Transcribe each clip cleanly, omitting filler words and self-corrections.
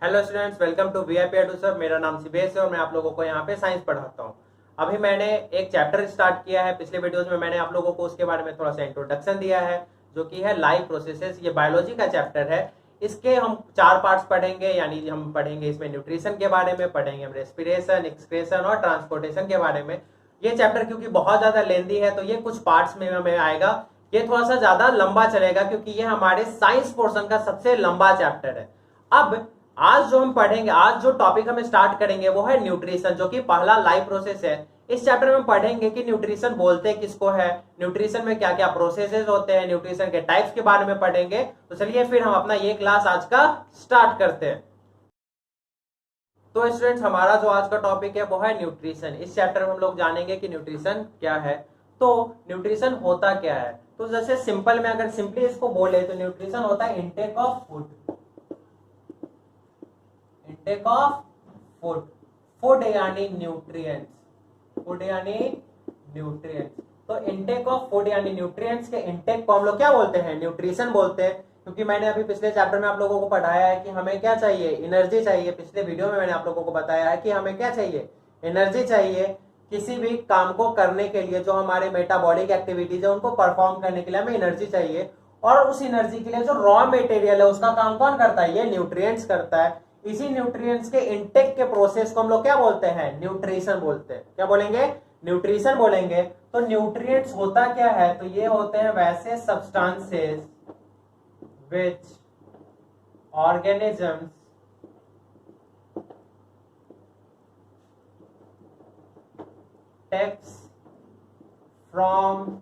Hello students, welcome to VIP Edu sir. मेरा नाम सिबेश है और मैं आप लोगों को यहाँ पे साइंस पढ़ाता हूँ। अभी मैंने एक चैप्टर स्टार्ट किया है। पिछले वीडियोस में मैंने आप लोगों को उसके बारे में थोड़ा सा इंट्रोडक्शन दिया है, जो कि है लाइफ प्रोसेसेस। ये बायोलॉजी का चैप्टर है। इसके हम 4 पार्ट्स पढ़ेंगे, यानी हम पढ़ेंगे इसमें न्यूट्रिशन के बारे में, पढ़ेंगे हम रेस्पिरेशन, एक्सक्रेशन और ट्रांसपोर्टेशन के बारे में। ये चैप्टर क्योंकि बहुत ज्यादा लेंदी है तो ये कुछ पार्ट्स में हमें आएगा। ये थोड़ा सा ज्यादा लंबा चलेगा क्योंकि ये हमारे साइंस पोर्शन का सबसे लंबा चैप्टर है। अब आज जो हम पढ़ेंगे, आज जो टॉपिक हमें स्टार्ट करेंगे वो है न्यूट्रिशन, जो कि पहला लाइफ प्रोसेस है। इस चैप्टर में हम पढ़ेंगे कि न्यूट्रिशन बोलते किसको है, न्यूट्रिशन में क्या क्या प्रोसेसेस होते हैं, न्यूट्रिशन के टाइप्स के बारे में पढ़ेंगे। तो चलिए फिर हम अपना ये क्लास आज का स्टार्ट करते हैं। तो स्टूडेंट्स, हमारा जो आज का टॉपिक है वो है न्यूट्रिशन। इस चैप्टर में हम लोग जानेंगे कि न्यूट्रिशन क्या है। तो न्यूट्रिशन होता क्या है, तो जैसे सिंपल में अगर सिंपली इसको बोले तो न्यूट्रिशन होता है intake of food. Intake of food, food यानी न्यूट्रिएंट्स, फूड यानी न्यूट्रिएंट्स। तो इंटेक ऑफ फूड यानी न्यूट्रिएंट्स के इंटेक को हम लोग क्या बोलते हैं, न्यूट्रिशन बोलते हैं। क्योंकि मैंने अभी पिछले चैप्टर में आप लोगों को पढ़ाया है कि हमें क्या चाहिए, एनर्जी चाहिए। पिछले वीडियो में मैंने आप लोगों को बताया है कि हमें क्या चाहिए, एनर्जी चाहिए। किसी भी काम को करने के लिए, जो हमारे मेटाबॉलिक एक्टिविटीज है उनको परफॉर्म करने के लिए हमें एनर्जी चाहिए। और उस एनर्जी के लिए जो रॉ मटेरियल है उसका काम कौन करता है, ये न्यूट्रिएंट्स करता है। इसी न्यूट्रिएंट्स के इंटेक के प्रोसेस को हम लोग क्या बोलते हैं, न्यूट्रिशन बोलते हैं। क्या बोलेंगे, न्यूट्रिशन बोलेंगे। तो न्यूट्रिएंट्स होता क्या है, तो ये होते हैं वैसे substances which organisms takes from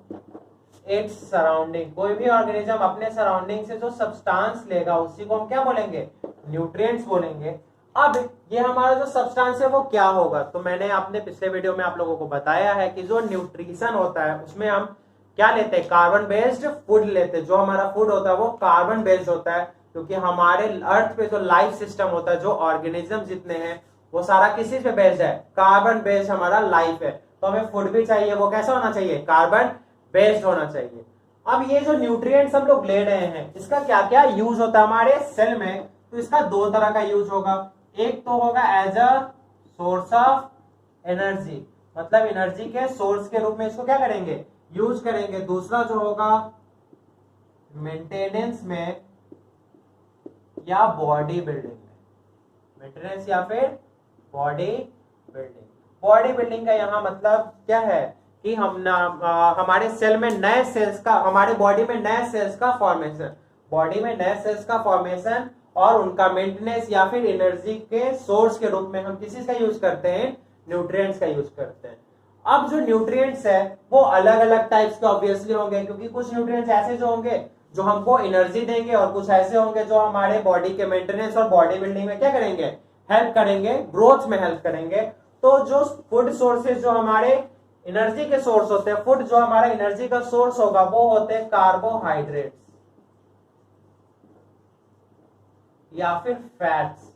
its surrounding। कोई भी ऑर्गेनिज्म अपने सराउंडिंग से जो सब्सटेंस लेगा उसी को हम क्या बोलेंगे, न्यूट्रिएंट्स बोलेंगे। अब ये हमारा जो सब्सटेंस है वो क्या होगा, तो मैंने अपने पिछले वीडियो में आप लोगों को बताया है कि जो न्यूट्रिशन होता है उसमें हम क्या लेते हैं, कार्बन बेस्ड फूड लेते हैं। जो हमारा फूड होता है वो कार्बन बेस्ड होता है, क्योंकि हमारे अर्थ पे जो लाइफ सिस्टम होता है, जो ऑर्गेनिज्म जितने हैं वो सारा किसी पे बेस्ड है, कार्बन बेस्ड हमारा लाइफ है। तो हमें फूड भी चाहिए, वो कैसा होना चाहिए, कार्बन बेस्ड होना चाहिए। अब ये जो न्यूट्रिएंट्स हम लोग ले रहे हैं इसका क्या क्या यूज होता है हमारे सेल में, तो इसका 2 तरह का यूज होगा। एक तो होगा as a source of energy, मतलब एनर्जी के सोर्स के रूप में इसको क्या करेंगे, यूज करेंगे। दूसरा जो होगा मेंटेनेंस में या बॉडी बिल्डिंग में, मेंटेनेंस या फिर बॉडी बिल्डिंग। बॉडी बिल्डिंग का यहाँ मतलब क्या है कि हमारे सेल में नए सेल्स का, हमारे बॉडी में नए सेल्स का फॉर्मेशन, बॉडी में नए सेल्स का फॉर्मेशन और उनका मेंटेनेंस या फिर एनर्जी के सोर्स के रूप में हम किसी का यूज करते हैं, न्यूट्रिएंट्स का यूज करते हैं। अब जो न्यूट्रिएंट्स है वो अलग अलग टाइप्स के ऑब्वियसली होंगे, क्योंकि कुछ न्यूट्रिएंट्स ऐसे जो होंगे जो हमको एनर्जी देंगे और कुछ ऐसे होंगे जो हमारे बॉडी के मेंटेनेंस और बॉडी बिल्डिंग में क्या करेंगे, हेल्प करेंगे, ग्रोथ में हेल्प करेंगे। तो जो फूड सोर्सेज जो हमारे एनर्जी के सोर्स होते हैं, फूड जो हमारा एनर्जी का सोर्स होगा वो होते हैं कार्बोहाइड्रेट्स या फिर फैट्स।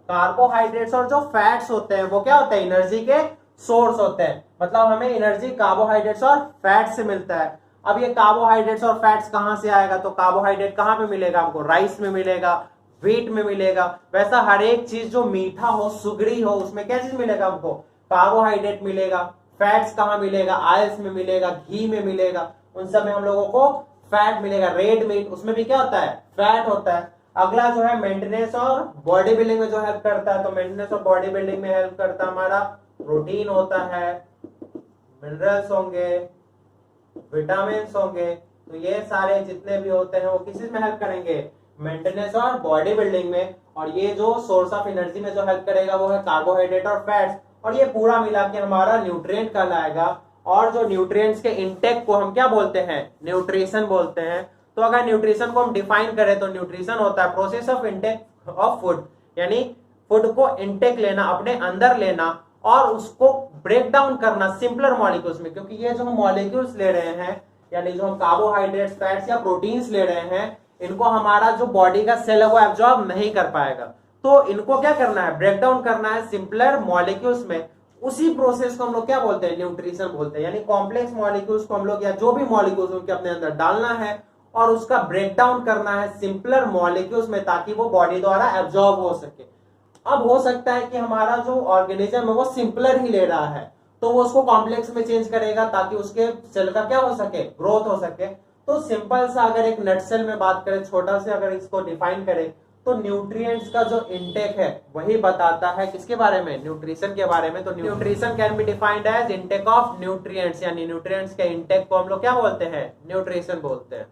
कार्बोहाइड्रेट्स और जो फैट्स होते हैं वो क्या होते हैं, एनर्जी के सोर्स होते हैं। मतलब हमें एनर्जी कार्बोहाइड्रेट्स और फैट से मिलता है। अब ये कार्बोहाइड्रेट्स और फैट्स कहां से आएगा, तो कार्बोहाइड्रेट कहां पे मिलेगा हमको, राइस में मिलेगा, व्हीट में मिलेगा। वैसा हर एक चीज जो मीठा हो, सुगड़ी हो, उसमें क्या चीज मिलेगा हमको, कार्बोहाइड्रेट मिलेगा। फैट्स कहां मिलेगा, आयल्स में मिलेगा, घी में मिलेगा, उन सब में हम लोगों को फैट मिलेगा। रेड मीट, उसमें भी क्या होता है, फैट होता है। अगला जो है मेंटेनेंस और बॉडी बिल्डिंग में जो हेल्प करता है, तो मेंटेनेंस और बॉडी बिल्डिंग में हेल्प करता है हमारा प्रोटीन होता है, मिनरल्स होंगे, विटामिन होंगे। तो ये सारे जितने भी होते हैं वो किसी में हेल्प करेंगे, मेंटेनेंस और बॉडी बिल्डिंग में। और ये जो सोर्स ऑफ एनर्जी में जो हेल्प करेगा वो है कार्बोहाइड्रेट और फैट्स। और ये पूरा मिला के हमारा न्यूट्रिएंट कहलाएगा। और जो न्यूट्रिएंट्स के इंटेक को हम क्या बोलते हैं, न्यूट्रिशन बोलते हैं। तो अगर न्यूट्रिशन को हम डिफाइन करें तो न्यूट्रिशन होता है process of intake of food, यानी फूड को इंटेक लेना, अपने अंदर लेना और उसको ब्रेक डाउन करना सिंपलर मॉलिक्यूल्स में। क्योंकि ये जो हम मॉलिक्यूल्स ले रहे हैं, यानी जो हम कार्बोहाइड्रेट्स, फैट्स या प्रोटीन्स ले रहे हैं, इनको हमारा जो बॉडी का सेल है वो एब्जॉर्ब नहीं कर पाएगा। तो इनको क्या करना है, ब्रेक डाउन करना है सिंपलर मॉलिक्यूल्स में। उसी प्रोसेस को हम लोग क्या बोलते हैं, न्यूट्रिशन बोलते हैं। यानी कॉम्प्लेक्स मॉलिक्यूल्स को हम लोग या जो भी मॉलिक्यूल्स उनके अपने अंदर डालना है और उसका ब्रेक डाउन करना है सिंपलर मॉलिक्यूल्स में, ताकि वो बॉडी द्वारा एब्जॉर्ब हो सके। अब हो सकता है कि हमारा जो ऑर्गेनिज्म है वो सिंपलर ही ले रहा है, तो वो उसको कॉम्प्लेक्स में चेंज करेगा ताकि उसके सेल का क्या हो सके, ग्रोथ हो सके। तो सिंपल सा अगर एक नटसेल में बात करें, छोटा से अगर इसको डिफाइन करें, तो न्यूट्रिएंट्स का जो इनटेक है वही बताता है किसके बारे में, न्यूट्रिशन के बारे में। तो nutrition can be defined as intake of nutrients, यानी न्यूट्रिएंट्स के इनटेक को हम लोग क्या बोलते हैं, न्यूट्रिशन बोलते हैं।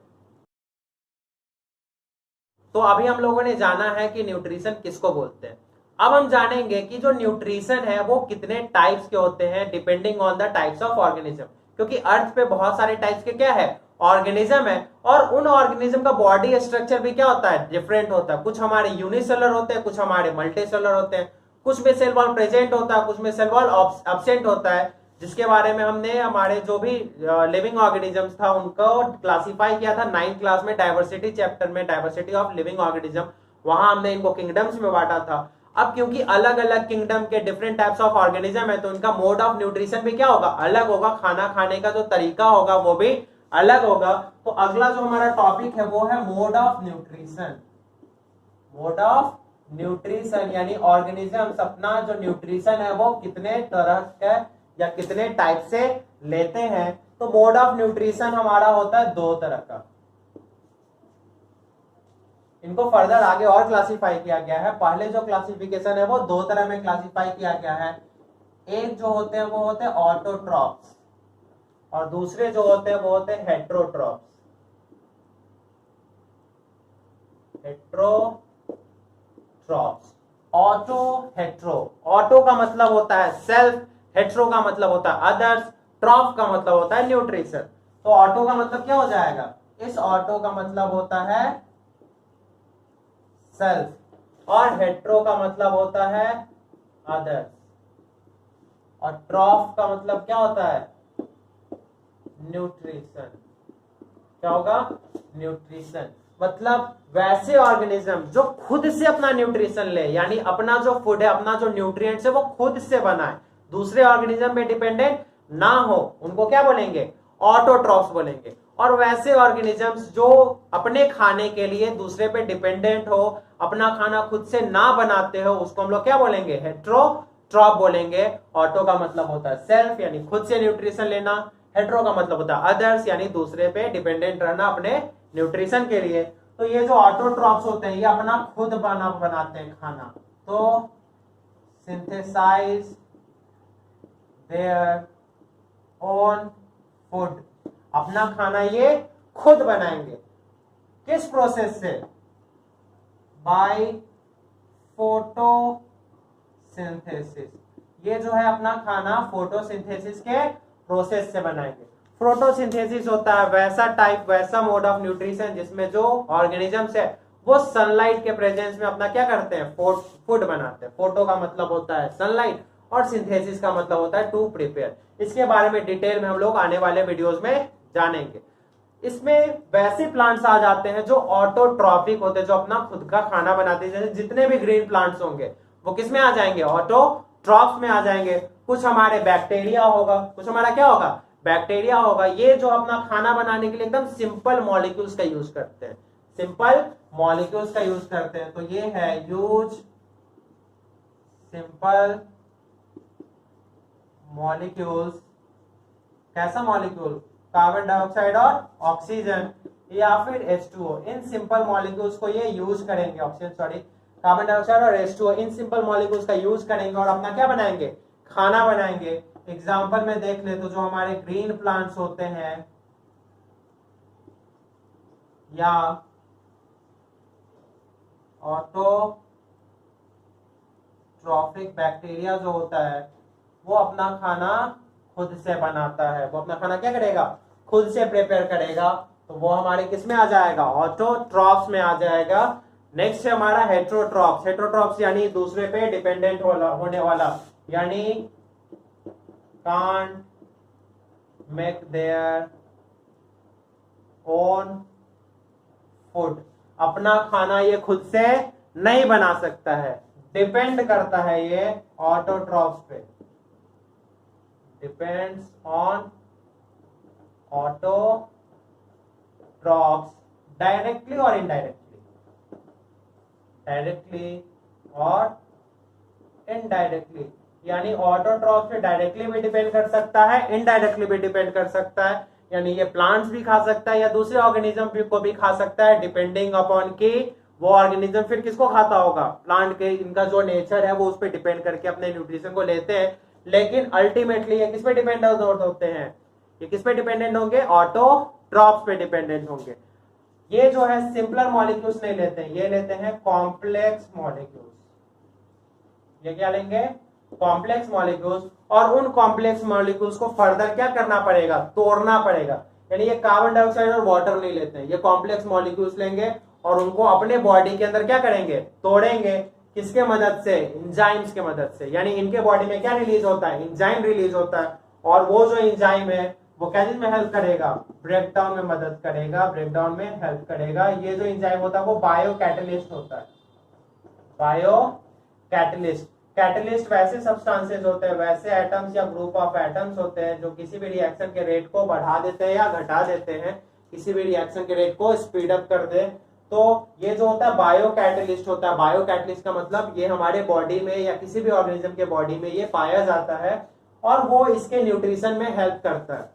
तो अभी हम लोगों ने जाना है कि न्यूट्रिशन किसको बोलते हैं। अब हम जानेंगे कि जो न्यूट्रिशन है वो कितने टाइप्स के होते हैं depending on the types of organism, क्योंकि अर्थ पे बहुत सारे टाइप्स के क्या है, ऑर्गेनिज्म है, और उन ऑर्गेनिज्म का बॉडी स्ट्रक्चर भी क्या होता है, डिफरेंट होता है। कुछ हमारे यूनिसेलुलर होते हैं, कुछ हमारे मल्टीसेलुलर होते हैं, कुछ में सेल वॉल प्रेजेंट होता है, कुछ में सेल वॉल एब्सेंट होता है, जिसके बारे में हमने हमारे जो भी लिविंग ऑर्गेनिजम्स था उनको क्लासिफाई किया था 9th क्लास में, डाइवर्सिटी चैप्टर में, डाइवर्सिटी ऑफ लिविंग ऑर्गेनिज्म। वहां हमने इनको किंगडम्स में बांटा था। अब क्योंकि अलग अलग किंगडम के डिफरेंट टाइप्स ऑफ ऑर्गेनिज्म है, तो उनका मोड ऑफ न्यूट्रिशन भी क्या होगा, अलग होगा, खाना खाने का जो तरीका होगा वो भी अलग होगा। तो अगला जो हमारा टॉपिक है वो है mode of nutrition. Mode of nutrition यानी ऑर्गेनिजम्स अपना जो न्यूट्रिशन है वो कितने तरह का या कितने टाइप से लेते हैं। तो मोड ऑफ न्यूट्रिशन हमारा होता है दो तरह का। इनको फर्दर आगे और क्लासिफाई किया गया है। पहले जो क्लासिफिकेशन है वो दो तरह में क्लासिफाई किया गया है। एक जो होते हैं वो होते हैं ऑटोट्रॉप्स, और दूसरे जो होते हैं वो होते हैं heterotrophs. Heterotrophs, auto, hetero. Auto का मतलब होता है सेल्फ, हेट्रो का मतलब होता है अदर्स, ट्रॉफ का मतलब होता है न्यूट्रिशन। तो ऑटो का मतलब क्या हो जाएगा, इस ऑटो का मतलब होता है सेल्फ, और हेट्रो का मतलब होता है अदर्स, और ट्रॉफ का मतलब क्या होता है, न्यूट्रिशन। क्या होगा, न्यूट्रिशन। मतलब वैसे ऑर्गेनिज्म जो खुद से अपना न्यूट्रिशन ले, यानी अपना जो फूड है, अपना जो न्यूट्रिएंट्स है वो खुद से बनाए, दूसरे ऑर्गेनिज्म पे डिपेंडेंट ना हो, उनको क्या बोलेंगे, ऑटोट्रॉफ्स बोलेंगे। और वैसे ऑर्गेनिजम्स जो अपने खाने के लिए दूसरे पे डिपेंडेंट हो, अपना खाना खुद से ना बनाते हो, उसको हम लोग क्या बोलेंगे, हेट्रोट्रॉप बोलेंगे। ऑटो का मतलब होता है सेल्फ, यानी खुद से न्यूट्रिशन लेना। हेट्रो का मतलब होता है अदर्स, यानी दूसरे पे डिपेंडेंट रहना अपने न्यूट्रिशन के लिए। तो ये जो ऑटोट्रॉप्स होते हैं ये अपना खुद बनाते हैं खाना, तो सिंथेसाइज देयर ओन फूड, अपना खाना ये खुद बनाएंगे। किस प्रोसेस से, बाय फोटोसिंथेसिस। ये जो है अपना खाना फोटोसिंथेसिस के प्रोसेस से बनाएंगे। फोटोसिंथेसिस होता है वैसा टाइप, वैसा मोड ऑफ न्यूट्रिशन जिसमें जो ऑर्गेनिजम्स है वो सनलाइट के प्रेजेंस में अपना क्या करते हैं, फूड बनाते हैं। फोटो का मतलब होता है सनलाइट, और सिंथेसिस का मतलब होता है टू प्रिपेयर। इसके बारे में डिटेल में हम लोग आने वाले वीडियोस में जानेंगे। इसमें वैसे प्लांट्स आ जाते हैं जो ऑटोट्रॉपिक होते हैं, जो अपना खुद का खाना बनाते हैं। जैसे जितने भी ग्रीन प्लांट्स होंगे वो किस में आ जाएंगे, ऑटोट्रॉप्स में आ जाएंगे। कुछ हमारे बैक्टीरिया होगा, कुछ हमारा क्या होगा, बैक्टीरिया होगा। ये जो अपना खाना बनाने के लिए एकदम सिंपल मॉलिक्यूल्स का यूज करते हैं, सिंपल मॉलिक्यूल्स का यूज करते हैं। तो ये है यूज सिंपल मॉलिक्यूल्स। कैसा मॉलिक्यूल, कार्बन डाइऑक्साइड और ऑक्सीजन, या फिर H2O। इन सिंपल मॉलिक्यूल्स को ये यूज करेंगे, ऑक्सीजन सॉरी, कार्बन डाइऑक्साइड और H2O, इन सिंपल मॉलिक्यूल्स का यूज करेंगे और अपना क्या बनाएंगे, खाना बनाएंगे। एग्जांपल में देख ले तो जो हमारे ग्रीन प्लांट्स होते हैं या ऑटोट्रॉफिक बैक्टीरिया जो होता है वो अपना खाना खुद से बनाता है। वो अपना खाना क्या करेगा, खुद से प्रिपेयर करेगा। तो वो हमारे किस में आ जाएगा, ऑटोट्रॉप्स में आ जाएगा। नेक्स्ट है हमारा हेट्रोट्रॉप्स। हेट्रोट्रॉप्स यानी दूसरे पे डिपेंडेंट होने वाला, यानी can't make their own food. अपना खाना ये खुद से नहीं बना सकता है, डिपेंड करता है ये ऑटोट्रॉप्स पे, डिपेंड्स ऑन ऑटोट्रॉप्स डायरेक्टली और इनडायरेक्टली, डायरेक्टली और इनडायरेक्टली, यानी ऑटोट्रॉफ से डायरेक्टली भी डिपेंड कर सकता है, इनडायरेक्टली भी डिपेंड कर सकता है, यानी ये प्लांट्स भी खा सकता है या दूसरे ऑर्गेनिज्म को भी खा सकता है, डिपेंडिंग अपॉन कि वो ऑर्गेनिज्म फिर किसको खाता होगा, प्लांट के, इनका जो नेचर है वो उस पर डिपेंड करके अपने न्यूट्रिशन को लेते हैं। लेकिन अल्टीमेटली ये किस पे डिपेंडेंट होते हैं, ये किस पे डिपेंडेंट होंगे, ऑटोट्रॉफ्स पे डिपेंडेंट होंगे। ये जो है सिंपलर मॉलिक्यूल्स नहीं लेते हैं, ये लेते हैं कॉम्प्लेक्स मॉलिक्यूल्स। ये क्या लेंगे, कॉम्प्लेक्स मॉलिक्यूल्स। और उन कॉम्प्लेक्स मॉलिक्यूल्स को फर्दर क्या करना पड़ेगा, तोड़ना पड़ेगा। यानी ये कार्बन डाइऑक्साइड और वाटर नहीं लेते हैं, ये कॉम्प्लेक्स मॉलिक्यूल्स लेंगे और उनको अपने बॉडी के अंदर क्या करेंगे, तोड़ेंगे। किसके मदद से, एंजाइम्स के मदद से। यानी इनके बॉडी में क्या रिलीज होता है, एंजाइम रिलीज होता है, और वो जो एंजाइम है वो क्या चीज में हेल्प करेगा, ब्रेकडाउन में मदद करेगा, ब्रेकडाउन में हेल्प करेगा। ये जो एंजाइम होता है वो बायो कैटलिस्ट होता है, बायो कैटलिस्ट। कैटलिस्ट वैसे सब्सटेंसेस होते हैं, वैसे एटम्स या ग्रुप ऑफ एटम्स होते हैं जो किसी भी रिएक्शन के रेट को बढ़ा देते हैं या घटा देते हैं, किसी भी रिएक्शन के रेट को स्पीड अप कर दे। तो ये जो होता है बायो कैटलिस्ट होता है। बायो कैटलिस्ट का मतलब ये हमारे बॉडी में या किसी भी ऑर्गेनिज्म के बॉडी में ये पाया जाता है और वो इसके न्यूट्रिशन में हेल्प करता है।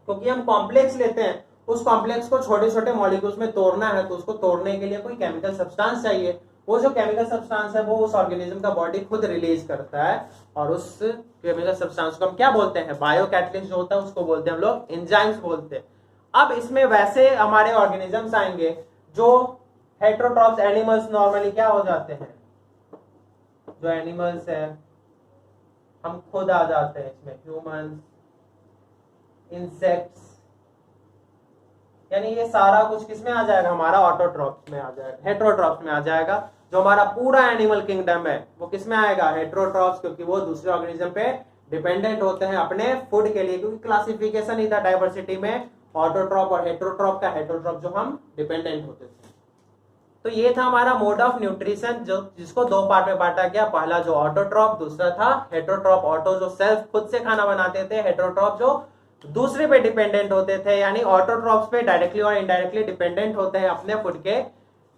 क्योंकि हम कॉम्प्लेक्स लेते हैं, उस कॉम्प्लेक्स को छोटे छोटे मॉलिक्यूल्स में तोड़ना है, तो उसको तोड़ने के लिए कोई केमिकल सब्सटेंस चाहिए। वो जो केमिकल सब्सटेंस है वो उस ऑर्गेनिज्म का बॉडी खुद रिलीज करता है, और उस केमिकल सब्सटेंस को हम क्या बोलते हैं, बायो कैटलिस्ट जो होता है उसको बोलते हैं हम लोग एंजाइम्स बोलते हैं। अब इसमें वैसे हमारे ऑर्गेनिजम्स आएंगे जो हेटेरोट्रॉप्स एनिमल्स नॉर्मली क्या हो जाते हैं, जो एनिमल्स है हम खुद आ जाते हैं इसमें, ह्यूमंस, इंसेक्ट्स, यानी ये सारा कुछ किस में आ जाएगा, हमारा ऑटोट्रॉप्स में आ जाएगा, हेटेरोट्रॉप्स में आ जाएगा। जो हमारा पूरा एनिमल किंगडम है वो किस में आएगा, हेटेरोट्रॉप्स, क्योंकि वो दूसरे ऑर्गेनिज्म पे डिपेंडेंट होते हैं अपने फूड के लिए। क्योंकि क्लासिफिकेशन ही था डाइवर्सिटी में ऑटोट्रॉप और हेटेरोट्रॉप का, हेटेरोट्रॉप जो हम डिपेंडेंट होते थे। तो ये था हमारा मोड ऑफ न्यूट्रिशन, जो जिसको दो पार्ट में बांटा गया। पहला जो ऑटोट्रॉप, दूसरा था हेटेरोट्रॉप। ऑटो जो सेल्फ खुद से खाना बनाते थे, हेटेरोट्रॉप जो दूसरे पे डिपेंडेंट होते थे। यानी ऑटोट्रॉप्स पे डायरेक्टली और इनडायरेक्टली डिपेंडेंट होते हैं अपने फूड के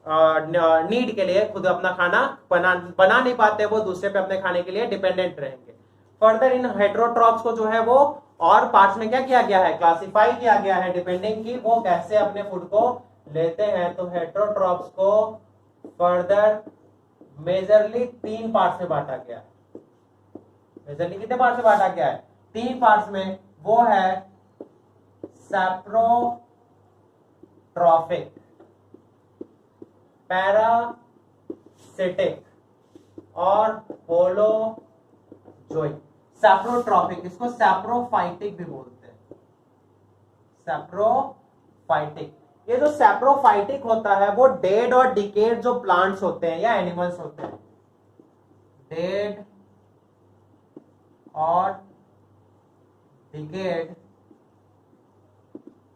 नीड के लिए, खुद अपना खाना बना नहीं पाते, वो दूसरे पे अपने खाने के लिए डिपेंडेंट रहेंगे। फर्दर इन हेटेरोट्रॉप्स को जो है वो और पार्ट्स में क्या किया गया है, क्लासिफाई किया गया है, डिपेंडिंग की वो कैसे अपने फूड को लेते हैं। तो हेटेरोट्रॉप्स को फर्दर मेजरली 3 पार्ट्स में बांटा गया है। मेजरली कितने पार्ट्स में बांटा गया है, 3 पार्ट्स में। वो है सैप्रोट्रॉफिक, पैरासिटिक और होलोजोइक। सैप्रोट्रॉफिक, इसको सैप्रोफाइटिक भी बोलते हैं, सैप्रोफाइटिक। ये जो सैप्रोफाइटिक होता है वो डेड और डिकेड जो प्लांट्स होते हैं या एनिमल्स होते हैं, डेड और डिकेड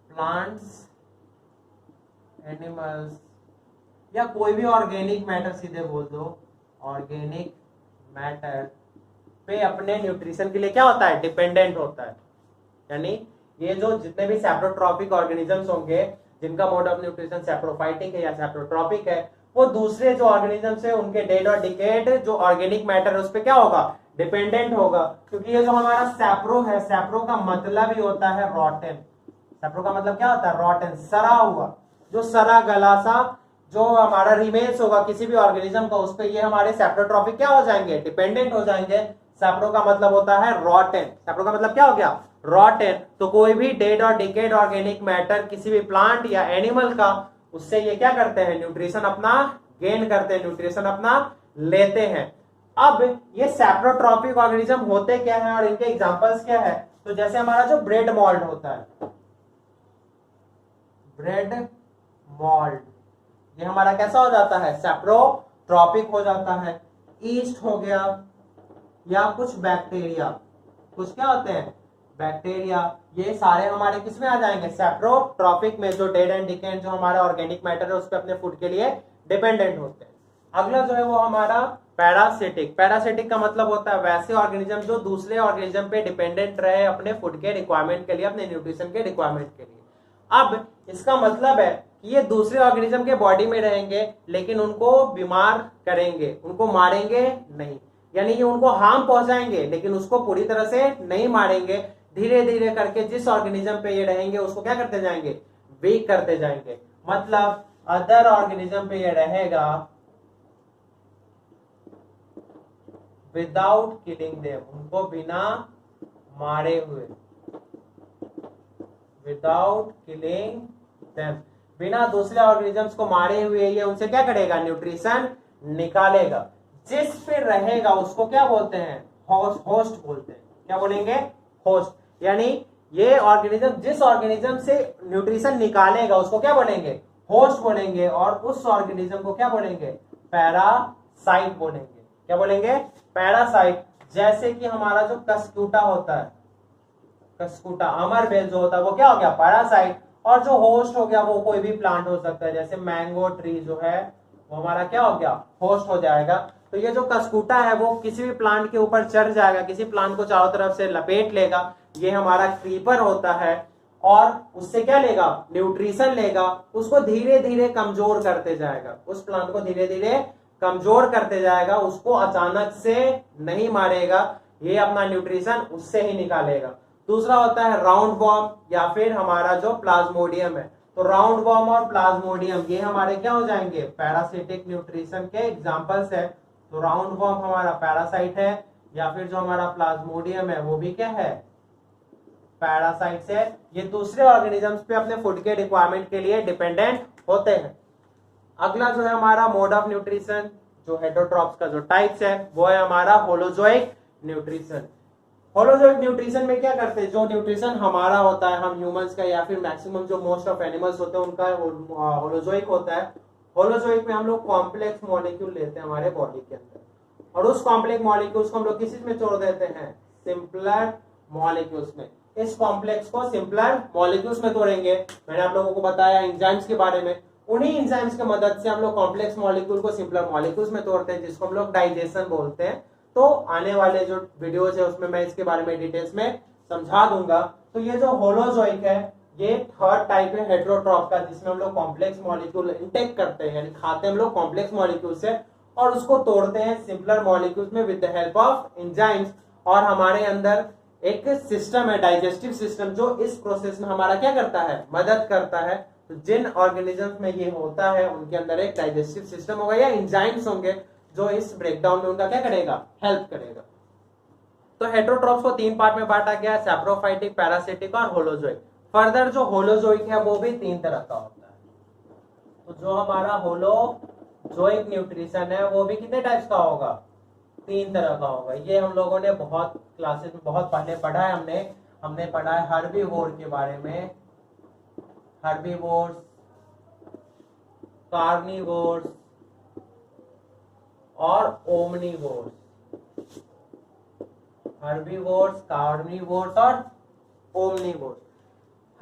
प्लांट्स, एनिमल्स या कोई भी ऑर्गेनिक मैटर, सीधे बोल दो ऑर्गेनिक मैटर पे अपने न्यूट्रिशन के लिए क्या होता है, डिपेंडेंट होता है। यानी ये जो जितने भी सैप्रोट्रॉपिक ऑर्गेनिजम्स होंगे जिनका मोड ऑफ न्यूट्रिशन सैप्रोफाइटिक है या सैप्रोट्रॉपिक है, वो दूसरे जो ऑर्गेनिजम्स है उनके डेड और डिकेड जो ऑर्गेनिक मैटर है उस पर क्या होगा, डिपेंडेंट होगा। क्योंकि ये जो हमारा सैप्रो है, सैप्रो का मतलब ही होता है रॉटन। सैप्रो का मतलब क्या होता है, रॉटन, सड़ा हुआ, जो सड़ा गला सा जो हमारा रिमेन्स होगा किसी भी ऑर्गेनिज्म का, उस पर ये हमारे सैप्रोट्रॉपिक क्या हो जाएंगे, डिपेंडेंट हो जाएंगे। सैप्रो का मतलब होता है रॉटन। सैप्रो का मतलब क्या हो गया, रॉटन। तो कोई भी डेड और डिकेड ऑर्गेनिक मैटर किसी भी प्लांट या एनिमल का, उससे ये क्या करते हैं, न्यूट्रिशन अपना गेन करते हैं, न्यूट्रिशन अपना लेते हैं। अब ये सैप्रोट्रॉपिक ऑर्गेनिज्म होते क्या है और इनके एग्जांपल्स क्या है। तो जैसे हमारा जो ब्रेड मॉल्ट होता है, ब्रेड मॉल्ट, ये हमारा कैसा हो जाता है, सैप्रोट्रॉपिक हो जाता है। ईस्ट हो गया या कुछ बैक्टीरिया, कुछ क्या होते हैं, बैक्टीरिया, ये सारे हमारे किस में आ जाएंगे, सैप्रोट्रॉपिक में, जो डेड एंड डिकेड जो हमारा ऑर्गेनिक मैटर है उस पर अपने फूड के लिए डिपेंडेंट होते हैं। अगला जो है वो हमारा पैरासिटिक। पैरासिटिक का मतलब होता है वैसे ऑर्गेनिज्म जो दूसरे ऑर्गेनिज्म पे डिपेंडेंट रहे अपने फूड के रिक्वायरमेंट के लिए, अपने न्यूट्रिशन के रिक्वायरमेंट के लिए। अब इसका मतलब है कि ये दूसरे ऑर्गेनिज्म के बॉडी में रहेंगे लेकिन उनको बीमार करेंगे, उनको मारेंगे नहीं। यानी ये उनको हार्म पहुंचाएंगे लेकिन उसको पूरी तरह से नहीं मारेंगे, धीरे धीरे करके जिस ऑर्गेनिज्म पे ये रहेंगे उसको क्या करते जाएंगे, वीक करते जाएंगे। मतलब अदर ऑर्गेनिज्म पे ये रहेगा विदाउट किलिंग देम, उनको बिना मारे हुए, विदाउट किलिंग देम, बिना दूसरे ऑर्गेनिजम्स को मारे हुए ये उनसे क्या करेगा, न्यूट्रिशन निकालेगा। जिस पे रहेगा उसको क्या बोलते हैं, होस्ट बोलते हैं। क्या बोलेंगे, होस्ट। यानी ये ऑर्गेनिज्म जिस ऑर्गेनिज्म से न्यूट्रिशन निकालेगा उसको क्या बोलेंगे, होस्ट बोलेंगे, और उस ऑर्गेनिज्म को क्या बोलेंगे, पैरासाइट बोलेंगे। क्या बोलेंगे, पैरासाइट। जैसे कि हमारा जो कस्कूटा होता है, कस्कूटा अमर बेल जो होता है वो क्या हो गया, पैरासाइट। और जो होस्ट हो गया वो कोई भी प्लांट हो सकता है, जैसे मैंगो ट्री जो है वो हमारा क्या हो गया, होस्ट हो जाएगा। तो ये जो कस्कूटा है वो किसी भी प्लांट के ऊपर चढ़ जाएगा, किसी प्लांट को चारों तरफ से लपेट लेगा, ये हमारा क्रीपर होता है, और उससे क्या लेगा, न्यूट्रिशन लेगा, उसको धीरे धीरे कमजोर करते जाएगा, उस प्लांट को धीरे धीरे कमजोर करते जाएगा, उसको अचानक से नहीं मारेगा, ये अपना न्यूट्रिशन उससे ही निकालेगा। दूसरा होता है राउंड वॉर्म या फिर हमारा जो प्लाज्मोडियम है। तो राउंड वॉर्म और प्लाज्मोडियम ये हमारे क्या हो जाएंगे, पैरासिटिक न्यूट्रिशन के एग्जांपल्स है। तो राउंड वॉर्म हमारा पैरासाइट है, या फिर जो हमारा प्लाज्मोडियम है वो भी क्या है, पैरासाइट्स है। ये दूसरे ऑर्गेनिजम्स पे अपने फूड के रिक्वायरमेंट के लिए डिपेंडेंट होते हैं। अगला जो है हमारा मोड ऑफ न्यूट्रिशन, जो हेटरोट्रॉप्स का जो टाइप्स है वो है हमारा होलोजोइक न्यूट्रिशन। होलोजोइक न्यूट्रिशन में क्या करते हैं, जो न्यूट्रिशन हमारा होता है, हम ह्यूमंस का या फिर मैक्सिमम जो मोस्ट ऑफ एनिमल्स होते हैं उनका होलोजोइक होता है। होलोजोइक में हम लोग कॉम्प्लेक्स मॉलिक्यूल लेते हैं हमारे बॉडी के अंदर, और उस कॉम्प्लेक्स मॉलिक्यूल्स को हम लोग किस में तोड़ देते हैं, सिंपलर मॉलिक्यूल्स में। इस कॉम्प्लेक्स को सिंपलर मॉलिक्यूल्स में तोड़ेंगे। मैंने आप लोगों को बताया एंजाइम्स के बारे में, उन्हीं एंजाइम्स की मदद से हम लोग कॉम्प्लेक्स मॉलिक्यूल को सिंपलर मॉलिक्यूल्स में तोड़ते हैं, जिसको हम लोग डाइजेशन बोलते हैं। तो आने वाले जो वीडियोस है उसमें मैं इसके बारे में डिटेल्स में समझा दूंगा। तो ये जो होलोजोइक है ये थर्ड टाइप है हेटरोट्रॉप का, जिसमें हम लोग कॉम्प्लेक्स मॉलिक्यूल इंटेक करते हैं, यानी खाते हैं हम लोग कॉम्प्लेक्स मॉलिक्यूल से, और उसको तोड़ते हैं सिंपलर मॉलिक्यूल्स में with the help of enzymes. और हमारे अंदर एक सिस्टम है, डाइजेस्टिव सिस्टम, जो इस प्रोसेस में हमारा क्या करता है, मदद करता है। तो जिन ऑर्गेनिजम्स में ये होता है उनके अंदर एक डाइजेस्टिव सिस्टम होगा या एंजाइम्स होंगे जो इस ब्रेकडाउन में उनका क्या करेगा, हेल्प करेगा। तो हेटरोट्रॉप्स को तीन पार्ट में बांटा गया, सैप्रोफाइटिक, पैरासिटिक और होलोजोइक। फर्दर जो होलोजोइक है वो भी तीन तरह का होता है। तो जो हमारा होलोजोइक न्यूट्रिशन है वो भी कितने टाइप्स का होगा, तीन तरह का होगा। ये हम लोगों ने बहुत क्लासेस में बहुत पहले पढ़ा है, हमने पढ़ा है हर्बीवोर के बारे में, हर्बीवोर्स, कार्निवोर्स और ओमनीवोर्स। हर्बीवोर्स, कार्निवोर्स और ओमनीवोर्स।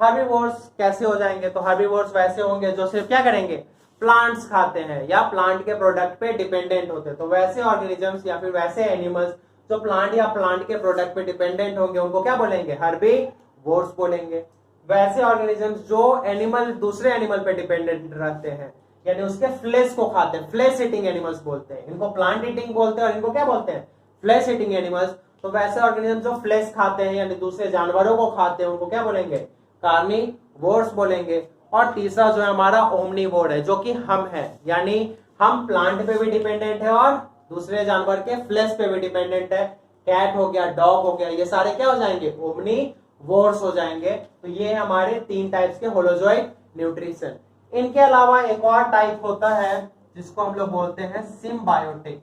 हर्बीवोर्स कैसे हो जाएंगे, तो हर्बीवोर्स वैसे होंगे जो सिर्फ क्या करेंगे, प्लांट्स खाते हैं या प्लांट के प्रोडक्ट पे डिपेंडेंट होते हैं। तो वैसे ऑर्गेनिजम्स या फिर वैसे एनिमल्स जो प्लांट या प्लांट के प्रोडक्ट पे डिपेंडेंट होंगे उनको क्या बोलेंगे, हर्बीवोर्स बोलेंगे। वैसे ऑर्गेनिजम्स जो एनिमल दूसरे एनिमल पे डिपेंडेंट रहते हैं, यानी उसके फ्लेश को खाते हैं, फ्लेश ईटिंग एनिमल्स बोलते हैं। इनको प्लांट ईटिंग बोलते हैं और इनको क्या बोलते हैं, फ्लेश ईटिंग एनिमल्स। तो वैसे ऑर्गेनिज्म जो फ्लेश खाते हैं यानी दूसरे जानवरों को खाते हैं उनको क्या बोलेंगे, कार्निवोर्स बोलेंगे। और तीसरा जो है हमारा ओमनीवोर है, जो कि हम है, यानी हम प्लांट पे भी डिपेंडेंट है और दूसरे जानवर के फ्लेश पे भी डिपेंडेंट है। कैट हो गया, डॉग हो गया, ये सारे क्या हो जाएंगे, ओमनीवोर्स हो जाएंगे। तो ये हमारे तीन टाइप्स के होलोजोइक न्यूट्रिशन। इनके अलावा एक और टाइप होता है जिसको हम लोग बोलते हैं सिम्बायोटिक।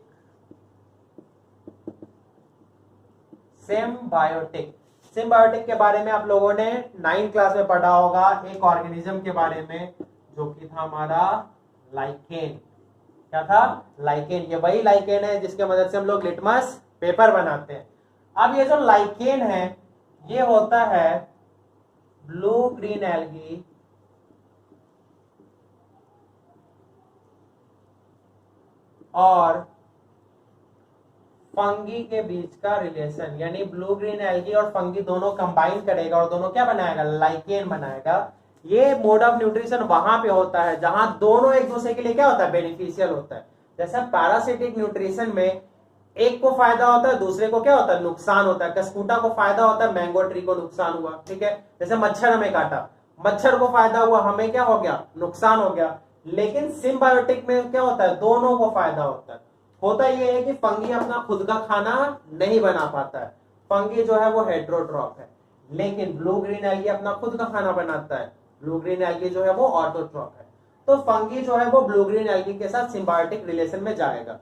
सिम्बायोटिक, सिम्बायोटिक के बारे में आप लोगों ने 9th क्लास में पढ़ा होगा, एक ऑर्गेनिज्म के बारे में जो कि था हमारा लाइकेन। क्या था, लाइकेन। ये वही लाइकेन है जिसके मदद से हम लोग लिटमस पेपर बनाते हैं। अब ये जो लाइकेन है ये होता है ब्लू ग्रीन एल्गी और फंगी के बीच का रिलेशन, यानी ब्लू ग्रीन एल्गी और फंगी दोनों कंबाइन करेगा और दोनों क्या बनाएगा, लाइकेन बनाएगा। ये मोड ऑफ न्यूट्रिशन वहां पे होता है जहां दोनों एक दूसरे के लिए क्या होता है, बेनिफिशियल होता है। जैसे पैरासिटिक न्यूट्रिशन में एक को फायदा होता है, दूसरे को क्या होता है, नुकसान होता है। कस्कूटा को फायदा होता है, मैंगो ट्री को नुकसान हुआ, ठीक है। जैसे मच्छर हमें काटा, मच्छर को फायदा हुआ, हमें क्या हो गया, नुकसान हो गया। लेकिन सिम्बायोटिक में क्या होता है, दोनों को फायदा होता है। होता यह है कि फंगी अपना खुद का खाना नहीं बना पाता है, फंगी जो है वो हेट्रोट्रॉफ है। लेकिन ब्लू ग्रीन एल्गी अपना खुद का खाना बनाता है, ब्लू ग्रीन एल्गी जो है वो ऑटोट्रॉफ है। तो फंगी जो है वो ब्लू ग्रीन एल्गी के साथ सिम्बायोटिक रिलेशन में जाएगा।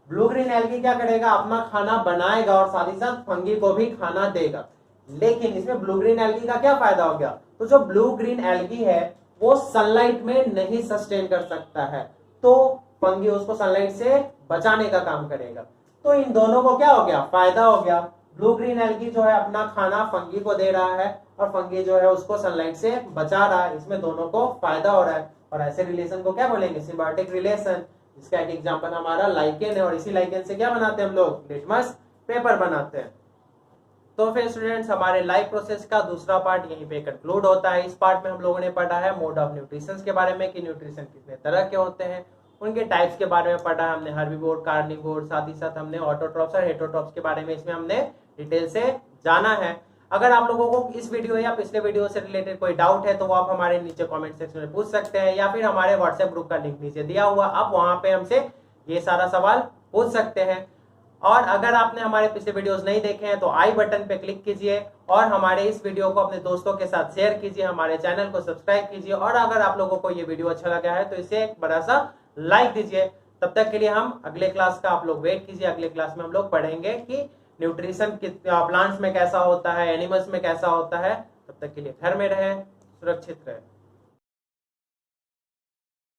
ब्लू ग्रीन एल्गी क्या करेगा, अपना खाना बनाएगा और साथ ही साथ फंगी को भी खाना देगा। लेकिन इसमें ब्लू ग्रीन एल्गी का क्या फायदा हो गया, तो जो ब्लू ग्रीन एल्गी है वो सनलाइट में नहीं सस्टेन कर सकता है, तो फंगी उसको सनलाइट से बचाने का काम करेगा। तो इन दोनों को क्या हो गया, फायदा हो गया। ब्लू ग्रीन एल्गी जो है अपना खाना फंगी को दे रहा है और फंगी जो है उसको सनलाइट से बचा रहा है, इसमें दोनों को फायदा हो रहा है। और ऐसे रिलेशन को क्या बोलेंगे, सिम्बायोटिक रिलेशन। इसका एक एग्जांपल हमारा लाइकेन है, और इसी लाइकेन से क्या बनाते हैं हम लोग, लिटमस पेपर बनाते हैं। तो फिर स्टूडेंट्स हमारे लाइफ प्रोसेस का दूसरा पार्ट यहीं पे कंक्लूड होता है। इस पार्ट में हम लोगों ने पढ़ा है मोड ऑफ न्यूट्रिशन के बारे में, कि न्यूट्रिशन कितने तरह के होते हैं, उनके टाइप्स के बारे में पढ़ा है हमने, हर्बीवोर, कार्निवोर, साथ ही साथ हमने ऑटोट्रॉप्स और हेटरोट्रॉप्स के बारे में इसमें हमने डिटेल से जाना है। अगर आप लोगों को इस वीडियो या पिछले वीडियो से रिलेटेड कोई डाउट है तो वो आप हमारे नीचे कमेंट सेक्शन में पूछ सकते हैं, या फिर हमारे व्हाट्सएप ग्रुप का लिंक नीचे दिया हुआ, आप वहां पे हमसे ये सारा सवाल पूछ सकते हैं। और अगर आपने हमारे पिछले वीडियोस नहीं देखे हैं तो आई बटन पे क्लिक कीजिए और हमारे इस वीडियो को अपने दोस्तों के साथ शेयर कीजिए, हमारे चैनल को सब्सक्राइब कीजिए, और अगर आप लोगों को ये वीडियो अच्छा लगा है तो इसे एक बड़ा सा लाइक दीजिए। तब तक के लिए हम अगले क्लास का आप लोग वेट कीजिए, अगले क्लास में हम लोग पढ़ेंगे कि न्यूट्रिशन प्लांट्स में कैसा होता है, एनिमल्स में कैसा होता है। तब तक के लिए घर में रहें, सुरक्षित रहें।